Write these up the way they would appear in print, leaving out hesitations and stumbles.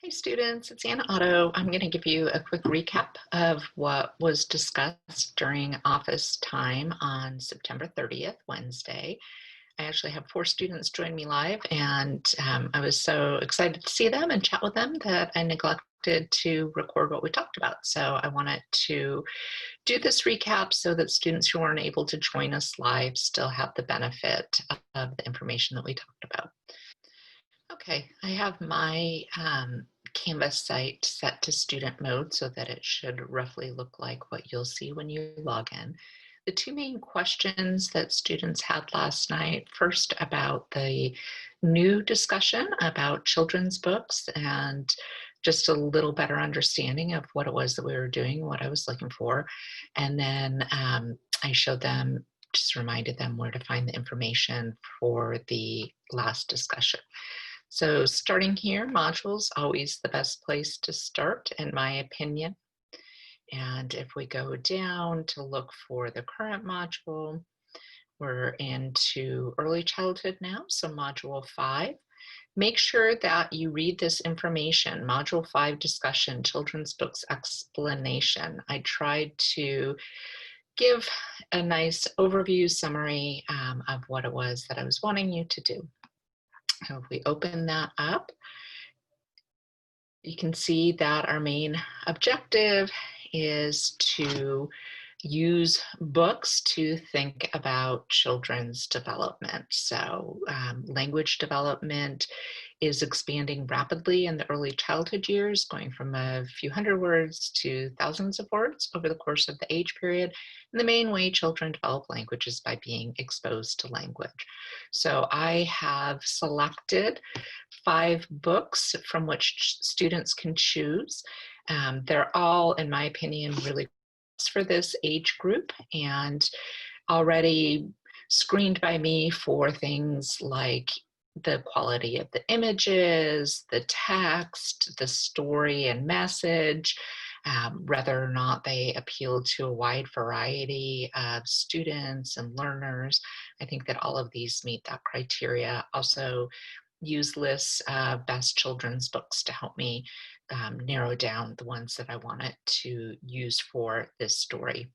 Hey students, it's Anna Otto. I'm going to give you a quick recap of what was discussed during office time on September 30th, Wednesday. I actually have 4 students join me live, and I was so excited to see them and chat with them that I neglected to record what we talked about. So I wanted to do this recap so that students who aren't able to join us live still have the benefit of the information that we talked about. Okay, I have my Canvas site set to student mode so that it should roughly look like what you'll see when you log in. The 2 main questions that students had last night, first about the new discussion about children's books and just a little better understanding of what it was that we were doing, what I was looking for. And then I showed them, just reminded them where to find the information for the last discussion. So starting here, modules, always the best place to start, in my opinion. And if we go down to look for the current module, we're into early childhood now, so module 5. Make sure that you read this information, module 5 discussion, children's books explanation. I tried to give a nice overview summary of what it was that I was wanting you to do. So if we open that up, you can see that our main objective is to use books to think about children's development. So language development is expanding rapidly in the early childhood years, going from a few hundred words to thousands of words over the course of the age period. And the main way children develop language is by being exposed to language. So I have selected 5 books from which students can choose. They're all, in my opinion, really for this age group and already screened by me for things like the quality of the images, the text, the story and message, whether or not they appeal to a wide variety of students and learners. I think that all of these meet that criteria. Also, use lists of best children's books to help me narrow down the ones that I wanted to use for this story.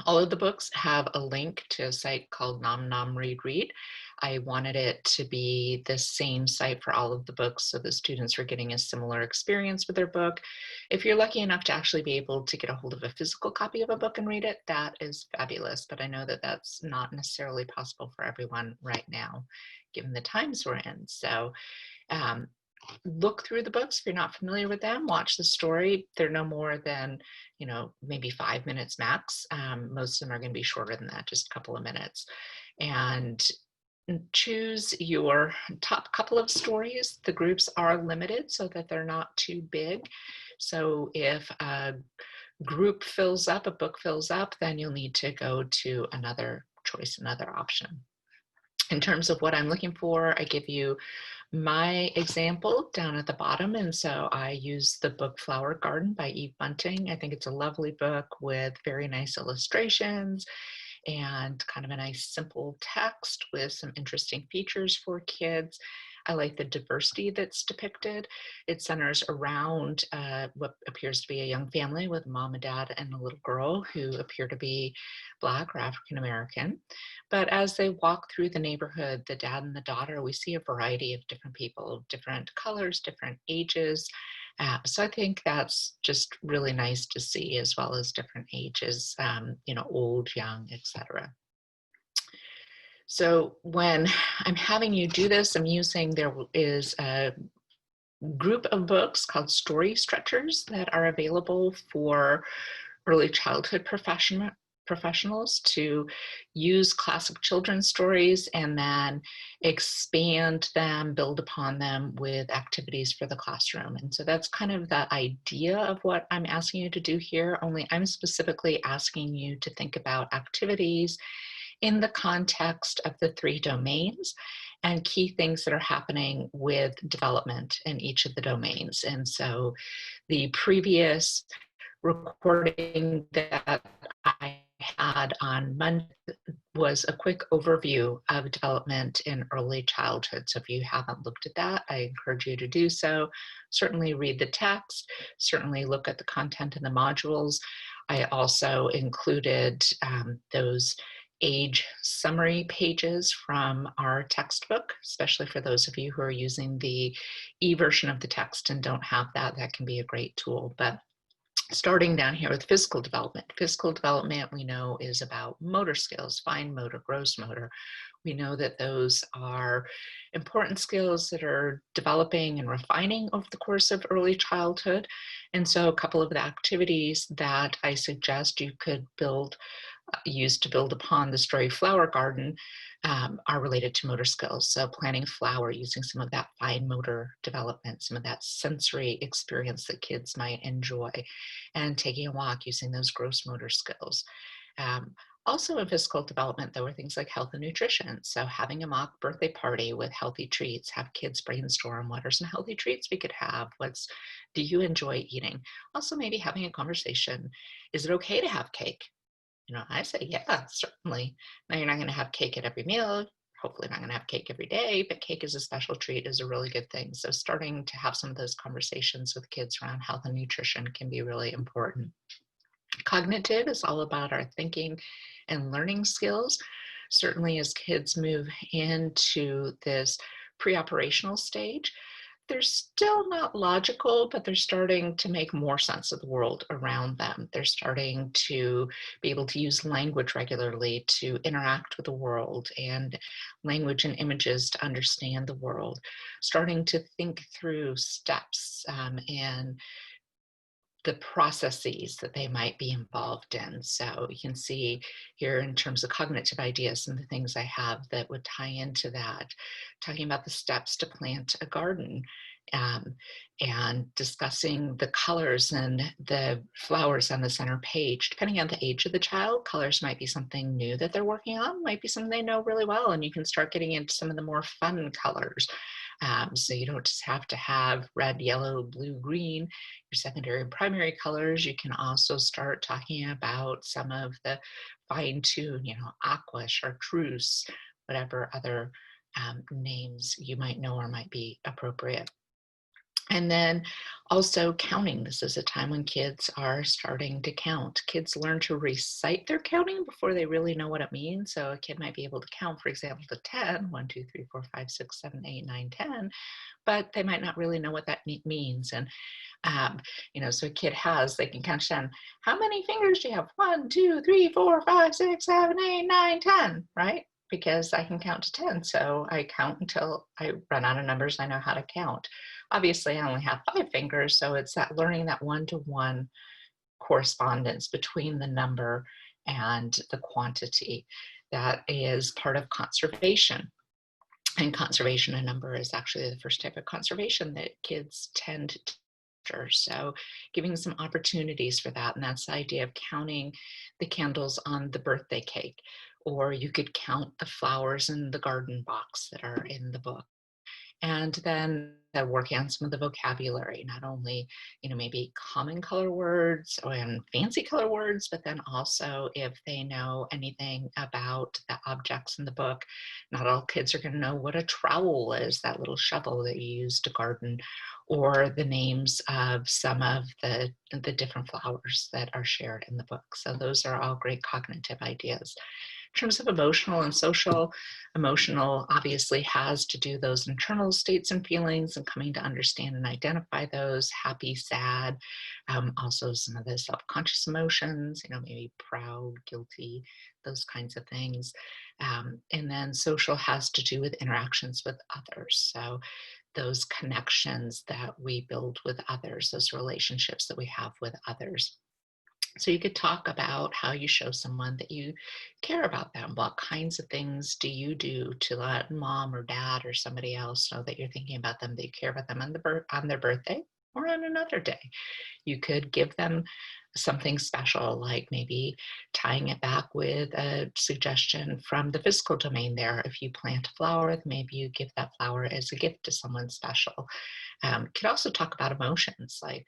All of the books have a link to a site called Nom Nom Read Read. I wanted it to be the same site for all of the books so the students are getting a similar experience with their book. If you're lucky enough to actually be able to get a hold of a physical copy of a book and read it, that is fabulous, but I know that that's not necessarily possible for everyone right now, given the times we're in. So um, look through the books if you're not familiar with them. Watch the story. They're no more than, maybe 5 minutes max. Most of them are going to be shorter than that, just a couple of minutes. And choose your top couple of stories. The groups are limited so that they're not too big. So if a group fills up, a book fills up, then you'll need to go to another choice, another option. In terms of what I'm looking for, I give you my example down at the bottom. And so I use the book Flower Garden by Eve Bunting. I think it's a lovely book with very nice illustrations and kind of a nice simple text with some interesting features for kids. I like the diversity that's depicted. It centers around what appears to be a young family with a mom and dad and a little girl who appear to be Black or African American. But as they walk through the neighborhood, the dad and the daughter, we see a variety of different people, different colors, different ages. So I think that's just really nice to see, as well as different ages, old, young, etc. So when I'm having you do this, there is a group of books called Story Stretchers that are available for early childhood professionals to use classic children's stories and then expand them, build upon them with activities for the classroom. And so that's kind of the idea of what I'm asking you to do here, only I'm specifically asking you to think about activities in the context of the 3 domains and key things that are happening with development in each of the domains. And so the previous recording that I had on Monday was a quick overview of development in early childhood. So if you haven't looked at that, I encourage you to do so. Certainly read the text, certainly look at the content in the modules. I also included those age summary pages from our textbook, especially for those of you who are using the e-version of the text and don't have that, that can be a great tool. But starting down here with physical development. Physical development we know is about motor skills, fine motor, gross motor. We know that those are important skills that are developing and refining over the course of early childhood. And so a couple of the activities that I suggest you could use to build upon the Story Flower Garden are related to motor skills. So planting a flower, using some of that fine motor development, some of that sensory experience that kids might enjoy, and taking a walk, using those gross motor skills. Also in physical development, there were things like health and nutrition. So having a mock birthday party with healthy treats, have kids brainstorm what are some healthy treats we could have, do you enjoy eating? Also maybe having a conversation, is it okay to have cake? I say, yeah, certainly. Now you're not going to have cake at every meal. Hopefully not going to have cake every day, but cake is a special treat is a really good thing. So starting to have some of those conversations with kids around health and nutrition can be really important. Cognitive is all about our thinking and learning skills. Certainly as kids move into this pre-operational stage, they're still not logical, but they're starting to make more sense of the world around them. They're starting to be able to use language regularly to interact with the world, and language and images to understand the world, starting to think through steps and the processes that they might be involved in. So you can see here in terms of cognitive ideas and the things I have that would tie into that, talking about the steps to plant a garden, um, and discussing the colors and the flowers on the center page. Depending on the age of the child, colors might be something new that they're working on, might be something they know really well, and you can start getting into some of the more fun colors. So you don't just have to have red, yellow, blue, green, your secondary and primary colors. You can also start talking about some of the fine tune, aqua, chartreuse, whatever other names you might know or might be appropriate. And then also counting. This is a time when kids are starting to count. Kids learn to recite their counting before they really know what it means. So a kid might be able to count, for example, to 10, 1, 2, 3, 4, 5, 6, 7, 8, 9, 10, but they might not really know what that means. And, so a kid they can count to 10. How many fingers do you have? 1, 2, 3, 4, 5, 6, 7, 8, 9, 10, right? Because I can count to 10. So I count until I run out of numbers. I know how to count. Obviously, I only have 5 fingers, so it's that learning that one-to-one correspondence between the number and the quantity that is part of conservation. And conservation of number is actually the first type of conservation that kids tend to master. So giving some opportunities for that, and that's the idea of counting the candles on the birthday cake, or you could count the flowers in the garden box that are in the book. And then working on some of the vocabulary, not only, maybe common color words and fancy color words, but then also if they know anything about the objects in the book. Not all kids are going to know what a trowel is, that little shovel that you use to garden, or the names of some of the different flowers that are shared in the book. So those are all great cognitive ideas. In terms of emotional and social, emotional obviously has to do those internal states and feelings and coming to understand and identify those, happy, sad, also some of the self-conscious emotions, maybe proud, guilty, those kinds of things. And then social has to do with interactions with others. So those connections that we build with others, those relationships that we have with others. So you could talk about how you show someone that you care about them. What kinds of things do you do to let mom or dad or somebody else know that you're thinking about them, that you care about them on their birthday or on another day? You could give them something special, like maybe tying it back with a suggestion from the physical domain there. If you plant a flower, maybe you give that flower as a gift to someone special. Could also talk about emotions, like,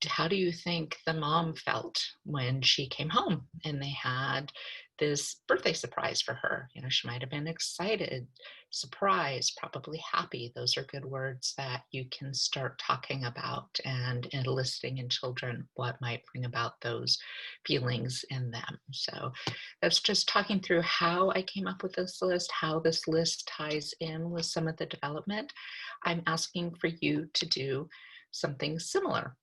how do you think the mom felt when she came home and they had this birthday surprise for her? You know, she might have been excited, surprised, probably happy. Those are good words that you can start talking about and eliciting in children what might bring about those feelings in them. So that's just talking through how I came up with this list, how this list ties in with some of the development. I'm asking for you to do something similar.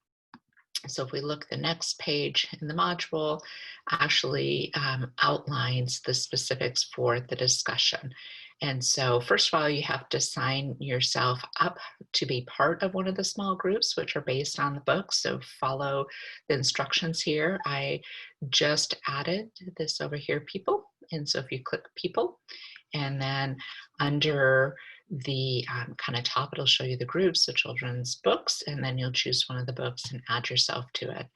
So if we look, the next page in the module actually outlines the specifics for the discussion. And so first of all, you have to sign yourself up to be part of one of the small groups, which are based on the book. So follow the instructions here. I just added this over here, people. And so if you click people, and then under the kind of top, it'll show you the groups, so children's books, and then you'll choose one of the books and add yourself to it.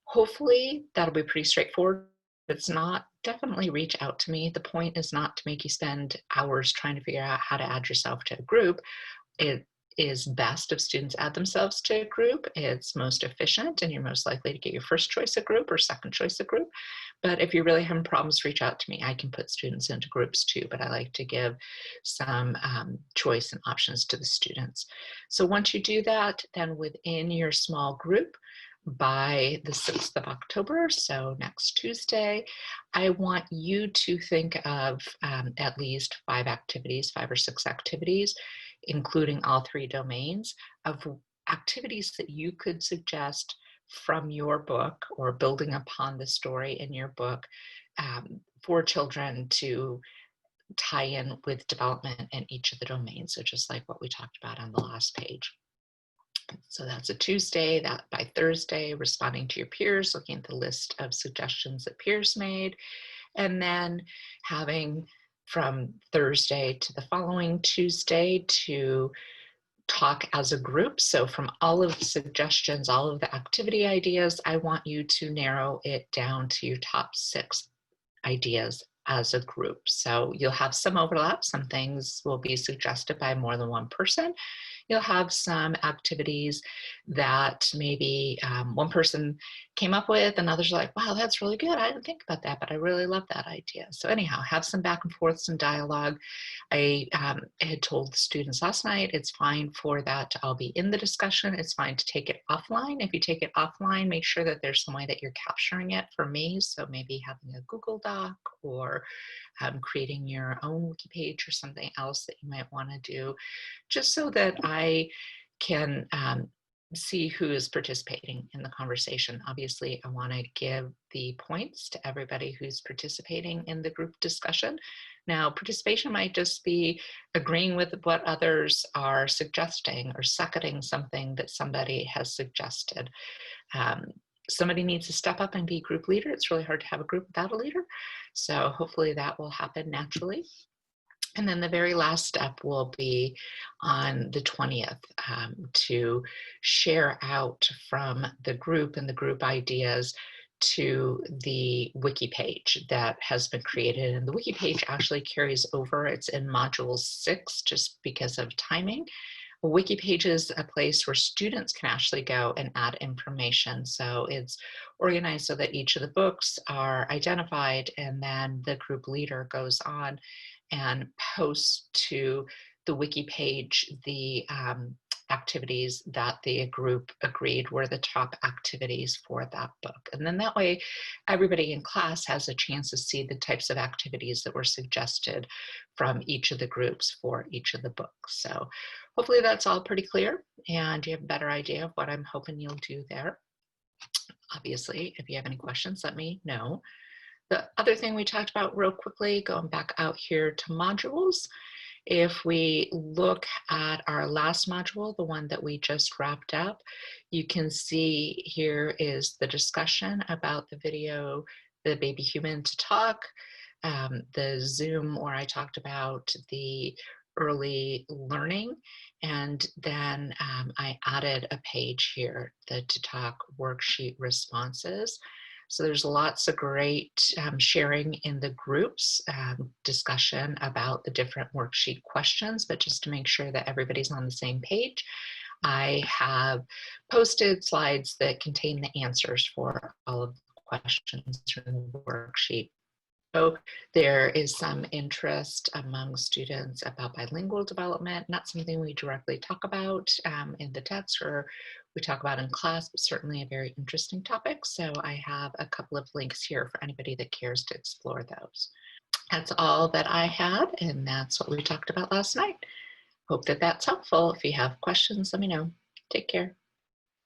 Hopefully that'll be pretty straightforward. If it's not, definitely reach out to me. The point is not to make you spend hours trying to figure out how to add yourself to a group. It is best if students add themselves to a group. It's most efficient and you're most likely to get your first choice of group or second choice of group. But if you're really having problems, reach out to me. I can put students into groups too, but I like to give some choice and options to the students. So once you do that, then within your small group, by the 6th of October, so next Tuesday, I want you to think of at least 5 activities, 5 or 6 activities, including all 3 domains, of activities that you could suggest from your book or building upon the story in your book for children to tie in with development in each of the domains. So just like what we talked about on the last page. So that's a Tuesday. That by Thursday, responding to your peers, looking at the list of suggestions that peers made, and then having from Thursday to the following Tuesday to talk as a group. So from all of the suggestions, all of the activity ideas, I want you to narrow it down to your top 6 ideas as a group. So you'll have some overlap. Some things will be suggested by more than one person. You'll have some activities that maybe one person came up with and others are like, wow, that's really good. I didn't think about that, but I really love that idea. So anyhow, have some back and forth, some dialogue. I had told the students last night, it's fine for that to all be in the discussion. It's fine to take it offline. If you take it offline, make sure that there's some way that you're capturing it for me. So maybe having a Google Doc or creating your own wiki page or something else that you might want to do, just so that I can see who is participating in the conversation. Obviously, I want to give the points to everybody who's participating in the group discussion. Now, participation might just be agreeing with what others are suggesting or seconding something that somebody has suggested. Somebody needs to step up and be group leader. It's really hard to have a group without a leader. So hopefully that will happen naturally. And then the very last step will be on the 20th to share out from the group and the group ideas to the wiki page that has been created. And the wiki page actually carries over. It's in module 6 just because of timing. A wiki page is a place where students can actually go and add information. So it's organized so that each of the books are identified, and then the group leader goes on and posts to the wiki page the activities that the group agreed were the top activities for that book. And then that way, everybody in class has a chance to see the types of activities that were suggested from each of the groups for each of the books. So hopefully that's all pretty clear and you have a better idea of what I'm hoping you'll do there. Obviously, if you have any questions, let me know. The other thing we talked about real quickly, going back out here to modules, if we look at our last module, the one that we just wrapped up, you can see here is the discussion about the video, the baby human to talk, the Zoom where I talked about the early learning, and then I added a page here, the to talk worksheet responses. So there's lots of great sharing in the groups, discussion about the different worksheet questions, but just to make sure that everybody's on the same page, I have posted slides that contain the answers for all of the questions in the worksheet. So there is some interest among students about bilingual development, not something we directly talk about in the text or we talk about in class, but certainly a very interesting topic. So I have a couple of links here for anybody that cares to explore those. That's all that I had, and that's what we talked about last night. Hope that that's helpful. If you have questions, let me know. Take care.